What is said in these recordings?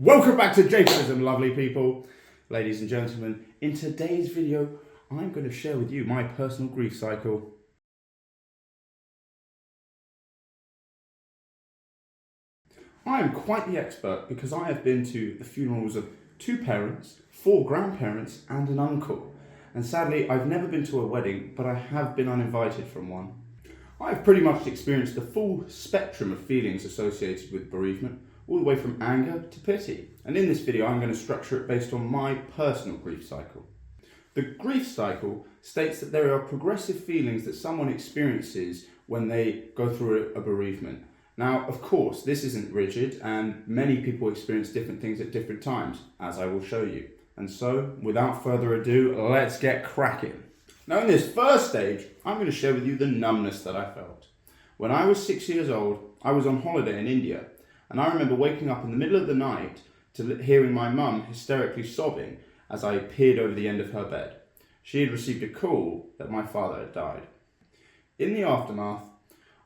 Welcome back to Jaconism, lovely people. Ladies and gentlemen, in today's video, I'm going to share with you my personal grief cycle. I am quite the expert because I have been to the funerals of 2 parents, 4 grandparents and an uncle. And sadly, I've never been to a wedding, but I have been uninvited from one. I've pretty much experienced the full spectrum of feelings associated with bereavement, all the way from anger to pity. And in this video, I'm going to structure it based on my personal grief cycle. The grief cycle states that there are progressive feelings that someone experiences when they go through a bereavement. Now, of course, this isn't rigid, and many people experience different things at different times, as I will show you. And so, without further ado, let's get cracking. Now, in this first stage, I'm going to share with you the numbness that I felt. When I was 6 years old, I was on holiday in India, and I remember waking up in the middle of the night to hearing my mum hysterically sobbing as I peered over the end of her bed. She had received a call that my father had died. In the aftermath,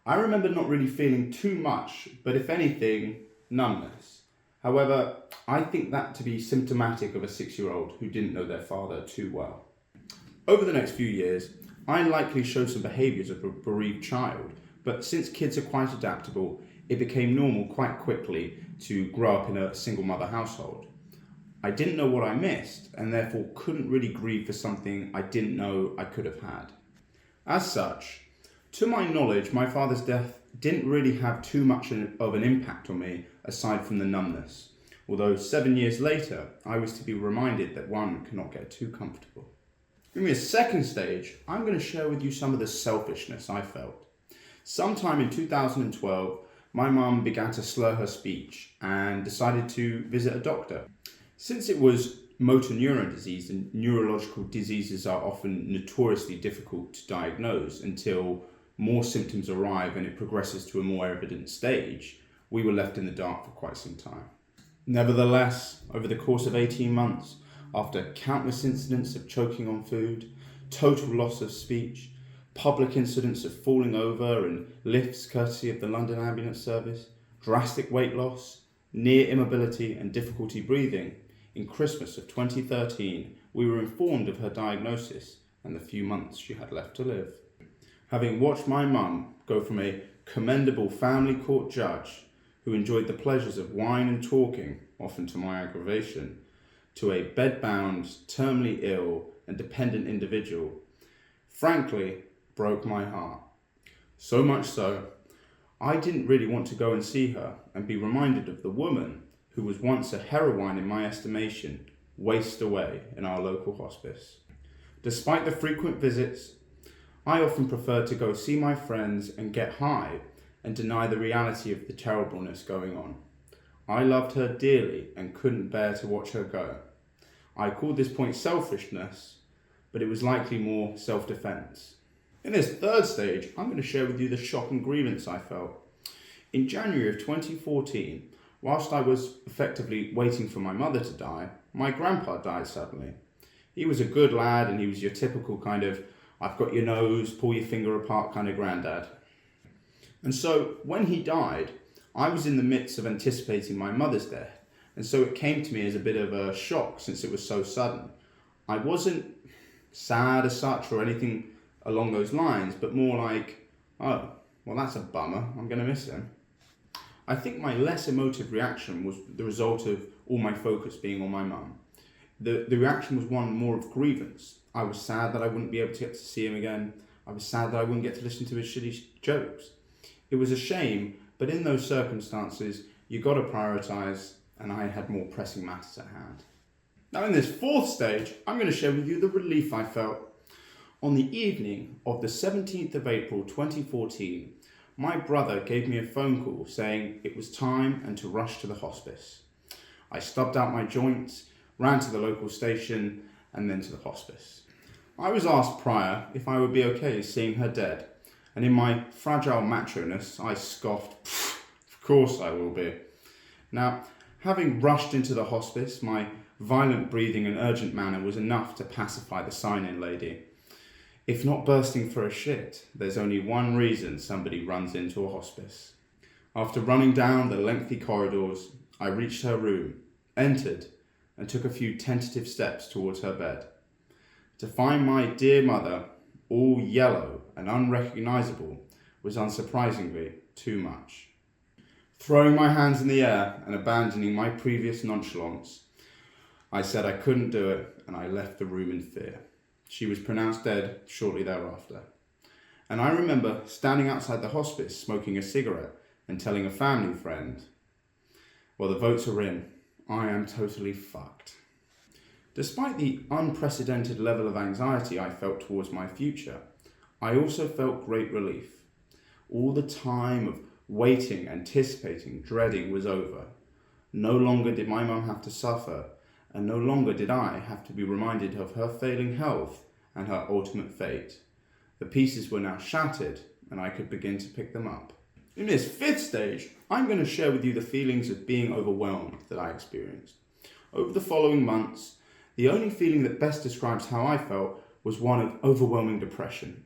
I remember not really feeling too much, but if anything, numbness. However, I think that to be symptomatic of a 6-year-old who didn't know their father too well. Over the next few years, I likely showed some behaviours of a bereaved child, but since kids are quite adaptable, it became normal quite quickly to grow up in a single mother household. I didn't know what I missed and therefore couldn't really grieve for something I didn't know I could have had. As such, to my knowledge, my father's death didn't really have too much of an impact on me aside from the numbness. Although 7 years later, I was to be reminded that one cannot get too comfortable. In this second stage, I'm going to share with you some of the selfishness I felt. Sometime in 2012, my mum began to slur her speech and decided to visit a doctor. Since it was motor neuron disease, and neurological diseases are often notoriously difficult to diagnose until more symptoms arrive and it progresses to a more evident stage, we were left in the dark for quite some time. Nevertheless, over the course of 18 months, after countless incidents of choking on food, total loss of speech, public incidents of falling over in lifts courtesy of the London Ambulance Service, drastic weight loss, near immobility and difficulty breathing, in Christmas of 2013, we were informed of her diagnosis and the few months she had left to live. Having watched my mum go from a commendable family court judge who enjoyed the pleasures of wine and talking, often to my aggravation, to a bedbound, terminally ill and dependent individual, frankly, broke my heart. So much so, I didn't really want to go and see her and be reminded of the woman who was once a heroine in my estimation, waste away in our local hospice. Despite the frequent visits, I often preferred to go see my friends and get high and deny the reality of the terribleness going on. I loved her dearly and couldn't bear to watch her go. I called this point selfishness, but it was likely more self-defense. In this third stage, I'm going to share with you the shock and grievance I felt. In January of 2014, whilst I was effectively waiting for my mother to die, my grandpa died suddenly. He was a good lad and he was your typical kind of, I've got your nose, pull your finger apart kind of granddad. And so when he died, I was in the midst of anticipating my mother's death. And so it came to me as a bit of a shock since it was so sudden. I wasn't sad as such or anything along those lines, but more like, oh, well, that's a bummer, I'm going to miss him. I think my less emotive reaction was the result of all my focus being on my mum. The reaction was one more of grievance. I was sad that I wouldn't be able to get to see him again. I was sad that I wouldn't get to listen to his shitty jokes. It was a shame, but in those circumstances, you got to prioritise, and I had more pressing matters at hand. Now in this fourth stage, I'm going to share with you the relief I felt. On the evening of the 17th of April 2014, my brother gave me a phone call saying it was time and to rush to the hospice. I stubbed out my joints, ran to the local station and then to the hospice. I was asked prior if I would be okay seeing her dead, and in my fragile macho-ness I scoffed, of course I will be. Now, having rushed into the hospice, my violent breathing and urgent manner was enough to pacify the sign-in lady. If not bursting for a shit, there's only one reason somebody runs into a hospice. After running down the lengthy corridors, I reached her room, entered, and took a few tentative steps towards her bed. To find my dear mother, all yellow and unrecognisable, was unsurprisingly too much. Throwing my hands in the air and abandoning my previous nonchalance, I said I couldn't do it, and I left the room in fear. She was pronounced dead shortly thereafter. And I remember standing outside the hospice smoking a cigarette and telling a family friend, well, the votes are in. I am totally fucked. Despite the unprecedented level of anxiety I felt towards my future, I also felt great relief. All the time of waiting, anticipating, dreading was over. No longer did my mum have to suffer, and no longer did I have to be reminded of her failing health and her ultimate fate. The pieces were now shattered, and I could begin to pick them up. In this fifth stage, I'm going to share with you the feelings of being overwhelmed that I experienced. Over the following months, the only feeling that best describes how I felt was one of overwhelming depression.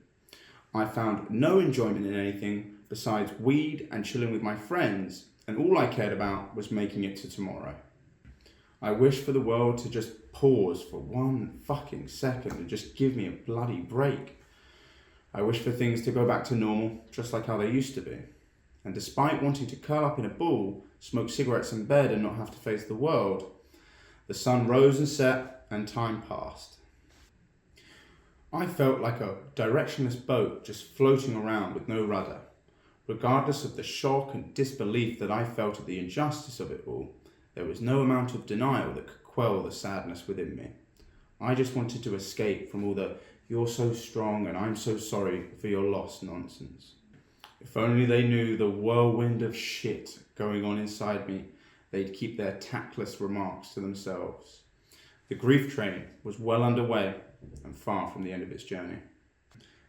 I found no enjoyment in anything besides weed and chilling with my friends, and all I cared about was making it to tomorrow. I wished for the world to just pause for one fucking second and just give me a bloody break. I wished for things to go back to normal, just like how they used to be. And despite wanting to curl up in a ball, smoke cigarettes in bed and not have to face the world, the sun rose and set and time passed. I felt like a directionless boat just floating around with no rudder. Regardless of the shock and disbelief that I felt at the injustice of it all, there was no amount of denial that could quell the sadness within me. I just wanted to escape from all the "you're so strong and I'm so sorry for your loss" nonsense. If only they knew the whirlwind of shit going on inside me, they'd keep their tactless remarks to themselves. The grief train was well underway and far from the end of its journey.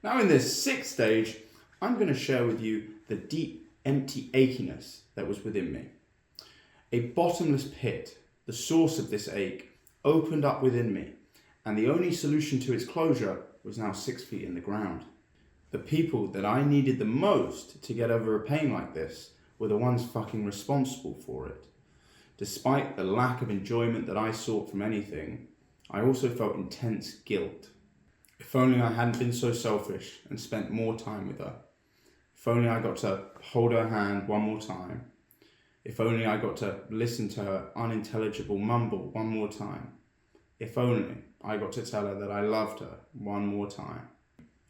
Now in this sixth stage, I'm going to share with you the deep, empty achiness that was within me. A bottomless pit, the source of this ache, opened up within me, and the only solution to its closure was now 6 feet in the ground. The people that I needed the most to get over a pain like this were the ones fucking responsible for it. Despite the lack of enjoyment that I sought from anything, I also felt intense guilt. If only I hadn't been so selfish and spent more time with her. If only I got to hold her hand one more time. If only I got to listen to her unintelligible mumble one more time. If only I got to tell her that I loved her one more time.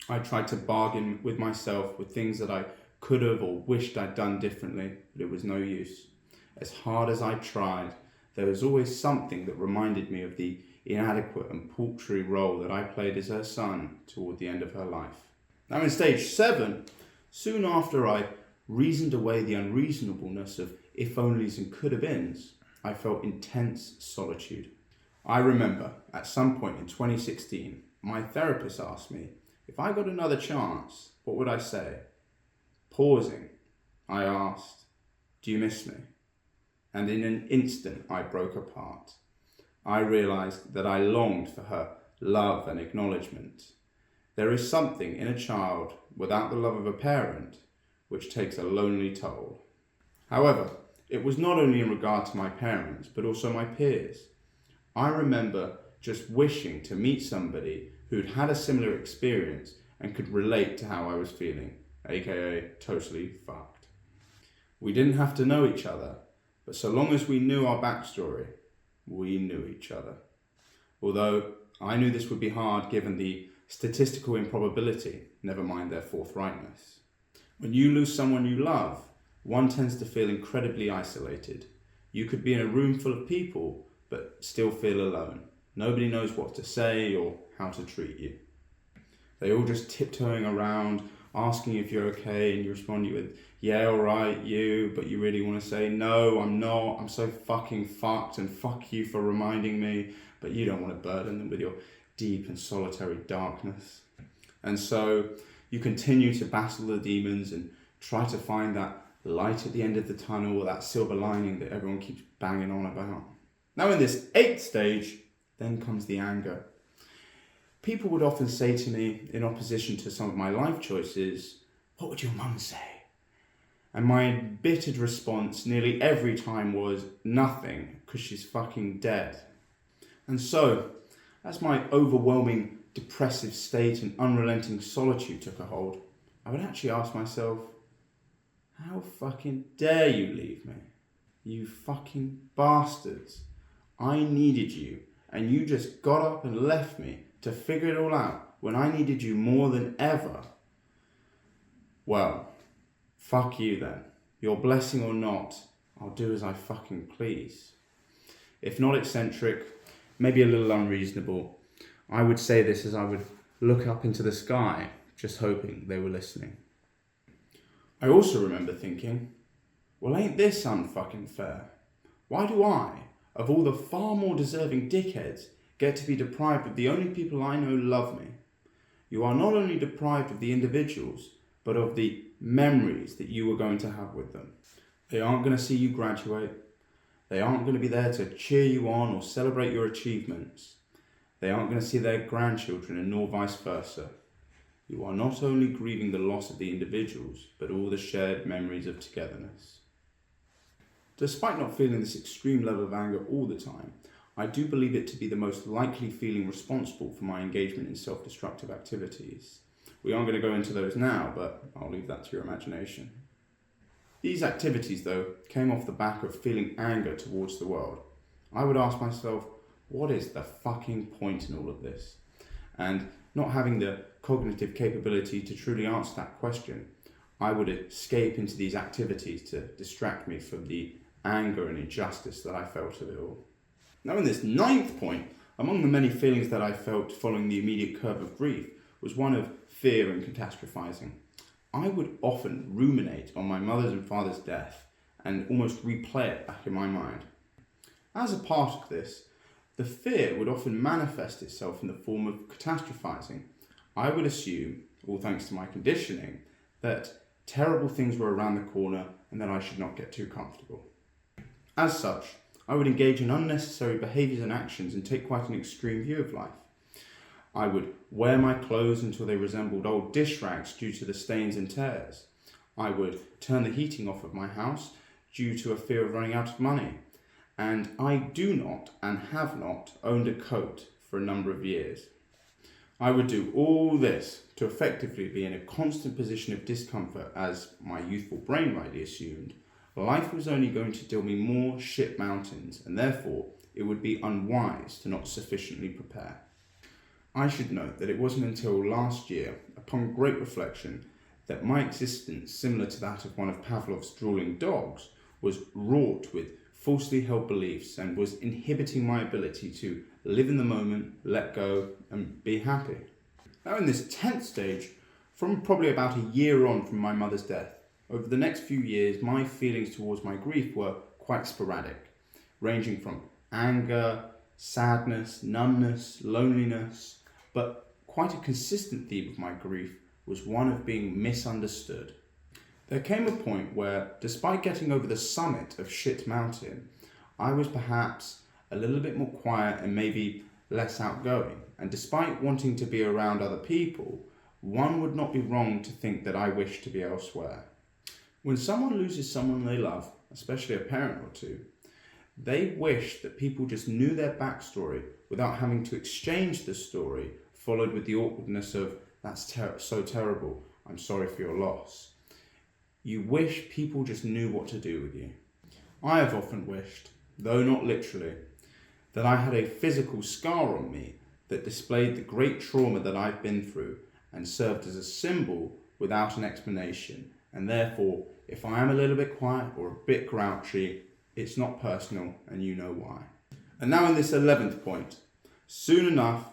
I tried to bargain with myself with things that I could have or wished I'd done differently, but it was no use. As hard as I tried, there was always something that reminded me of the inadequate and paltry role that I played as her son toward the end of her life. Now in stage 7, soon after I reasoned away the unreasonableness of if-onlys and could-have-beens, I felt intense solitude. I remember at some point in 2016, my therapist asked me, if I got another chance, what would I say? Pausing, I asked, "Do you miss me?" And in an instant, I broke apart. I realised that I longed for her love and acknowledgement. There is something in a child without the love of a parent which takes a lonely toll. However, it was not only in regard to my parents, but also my peers. I remember just wishing to meet somebody who'd had a similar experience and could relate to how I was feeling, aka totally fucked. We didn't have to know each other, but so long as we knew our backstory, we knew each other. Although I knew this would be hard given the statistical improbability, never mind their forthrightness. When you lose someone you love, one tends to feel incredibly isolated. You could be in a room full of people, but still feel alone. Nobody knows what to say or how to treat you. They all just tiptoeing around, asking if you're okay, and you respond with, "Yeah, alright, you," but you really want to say, "No, I'm not, I'm so fucking fucked, and fuck you for reminding me," but you don't want to burden them with your deep and solitary darkness. And so you continue to battle the demons and try to find that light at the end of the tunnel, or that silver lining that everyone keeps banging on about. Now in this 8th stage, then comes the anger. People would often say to me, in opposition to some of my life choices, "What would your mum say?" And my embittered response nearly every time was nothing, because she's fucking dead. And so, as my overwhelming depressive state and unrelenting solitude took a hold, I would actually ask myself, how fucking dare you leave me? You fucking bastards. I needed you, and you just got up and left me to figure it all out when I needed you more than ever. Well, fuck you then. Your blessing or not, I'll do as I fucking please. If not eccentric, maybe a little unreasonable, I would say this as I would look up into the sky, just hoping they were listening. I also remember thinking, well, ain't this unfucking fair? Why do I, of all the far more deserving dickheads, get to be deprived of the only people I know love me? You are not only deprived of the individuals, but of the memories that you were going to have with them. They aren't going to see you graduate. They aren't going to be there to cheer you on or celebrate your achievements. They aren't going to see their grandchildren, and nor vice versa. You are not only grieving the loss of the individuals, but all the shared memories of togetherness. Despite not feeling this extreme level of anger all the time, I do believe it to be the most likely feeling responsible for my engagement in self-destructive activities. We aren't going to go into those now, but I'll leave that to your imagination. These activities, though, came off the back of feeling anger towards the world. I would ask myself, what is the fucking point in all of this? And not having the cognitive capability to truly answer that question, I would escape into these activities to distract me from the anger and injustice that I felt of it all. Now, in this 9th point, among the many feelings that I felt following the immediate curve of grief was one of fear and catastrophizing. I would often ruminate on my mother's and father's death and almost replay it back in my mind. As a part of this, the fear would often manifest itself in the form of catastrophizing. I would assume, all thanks to my conditioning, that terrible things were around the corner and that I should not get too comfortable. As such, I would engage in unnecessary behaviours and actions and take quite an extreme view of life. I would wear my clothes until they resembled old dish rags due to the stains and tears. I would turn the heating off of my house due to a fear of running out of money. And I do not and have not owned a coat for a number of years. I would do all this to effectively be in a constant position of discomfort as my youthful brain rightly assumed life was only going to deal me more shit mountains, and therefore it would be unwise to not sufficiently prepare. I should note that it wasn't until last year, upon great reflection, that my existence, similar to that of one of Pavlov's drooling dogs, was wrought with falsely held beliefs and was inhibiting my ability to live in the moment, let go, and be happy. Now, in this 10th stage, from probably about a year on from my mother's death, over the next few years, my feelings towards my grief were quite sporadic, ranging from anger, sadness, numbness, loneliness, but quite a consistent theme of my grief was one of being misunderstood. There came a point where, despite getting over the summit of Shit Mountain, I was perhaps a little bit more quiet and maybe less outgoing. And despite wanting to be around other people, one would not be wrong to think that I wished to be elsewhere. When someone loses someone they love, especially a parent or two, they wish that people just knew their backstory without having to exchange the story, followed with the awkwardness of, that's so terrible, I'm sorry for your loss. You wish people just knew what to do with you. I have often wished, though not literally, that I had a physical scar on me that displayed the great trauma that I've been through and served as a symbol without an explanation. And therefore, if I am a little bit quiet or a bit grouchy, it's not personal and you know why. And now in this 11th point, soon enough,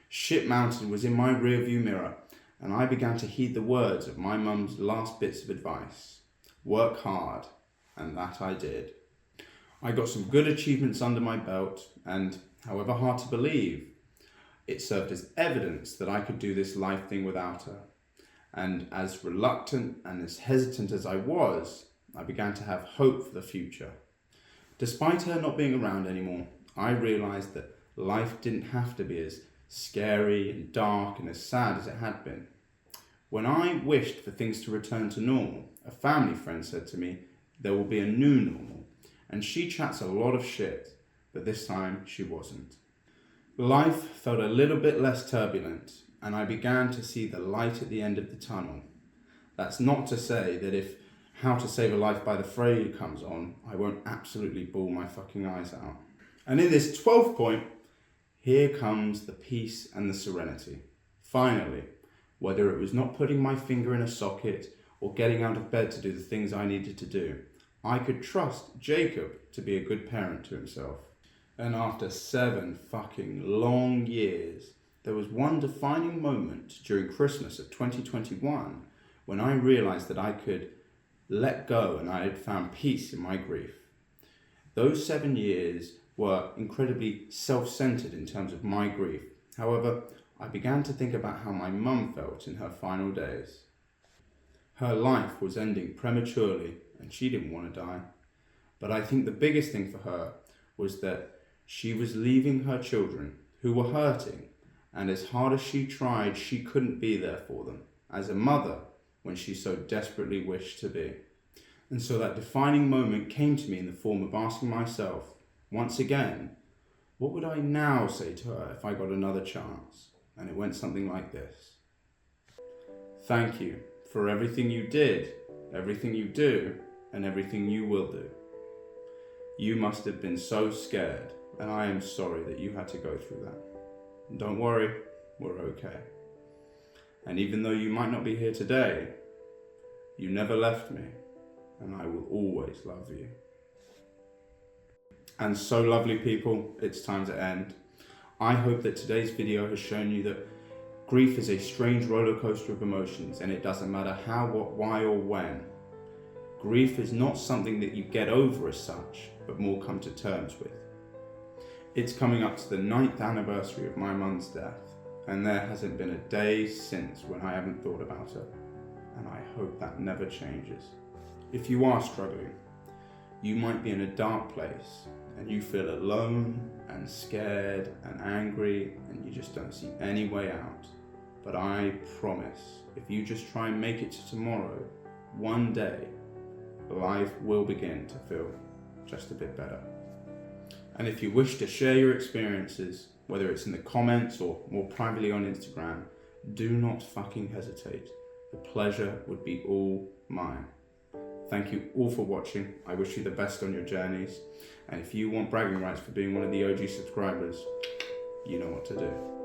Shit Mountain was in my rearview mirror and I began to heed the words of my mum's last bits of advice. Work hard, and that I did. I got some good achievements under my belt and, however hard to believe, it served as evidence that I could do this life thing without her. And as reluctant and as hesitant as I was, I began to have hope for the future. Despite her not being around anymore, I realised that life didn't have to be as scary and dark and as sad as it had been. When I wished for things to return to normal, a family friend said to me, there will be a new normal, and she chats a lot of shit, but this time she wasn't. Life felt a little bit less turbulent, and I began to see the light at the end of the tunnel. That's not to say that if How to Save a Life by the Fray comes on, I won't absolutely bawl my fucking eyes out. And in this 12th point, here comes the peace and the serenity. Finally, whether it was not putting my finger in a socket or getting out of bed to do the things I needed to do, I could trust Jacob to be a good parent to himself. And after 7 fucking long years, there was one defining moment during Christmas of 2021 when I realised that I could let go and I had found peace in my grief. Those 7 years were incredibly self-centred in terms of my grief. However, I began to think about how my mum felt in her final days. Her life was ending prematurely and she didn't want to die. But I think the biggest thing for her was that she was leaving her children who were hurting, and as hard as she tried, she couldn't be there for them as a mother when she so desperately wished to be. And so that defining moment came to me in the form of asking myself, once again, what would I now say to her if I got another chance? And it went something like this. Thank you for everything you did, everything you do, and everything you will do. You must have been so scared, and I am sorry that you had to go through that. Don't worry, we're okay. And even though you might not be here today, you never left me, and I will always love you. And so, lovely people, it's time to end. I hope that today's video has shown you that grief is a strange roller coaster of emotions, and it doesn't matter how, what, why, or when. Grief is not something that you get over as such, but more come to terms with. It's coming up to the 9th anniversary of my mum's death, and there hasn't been a day since when I haven't thought about her, and I hope that never changes. If you are struggling, you might be in a dark place, and you feel alone and scared and angry, and you just don't see any way out. But I promise, if you just try and make it to tomorrow, one day, life will begin to feel just a bit better. And if you wish to share your experiences, whether it's in the comments or more privately on Instagram, do not fucking hesitate. The pleasure would be all mine. Thank you all for watching. I wish you the best on your journeys. And if you want bragging rights for being one of the OG subscribers, you know what to do.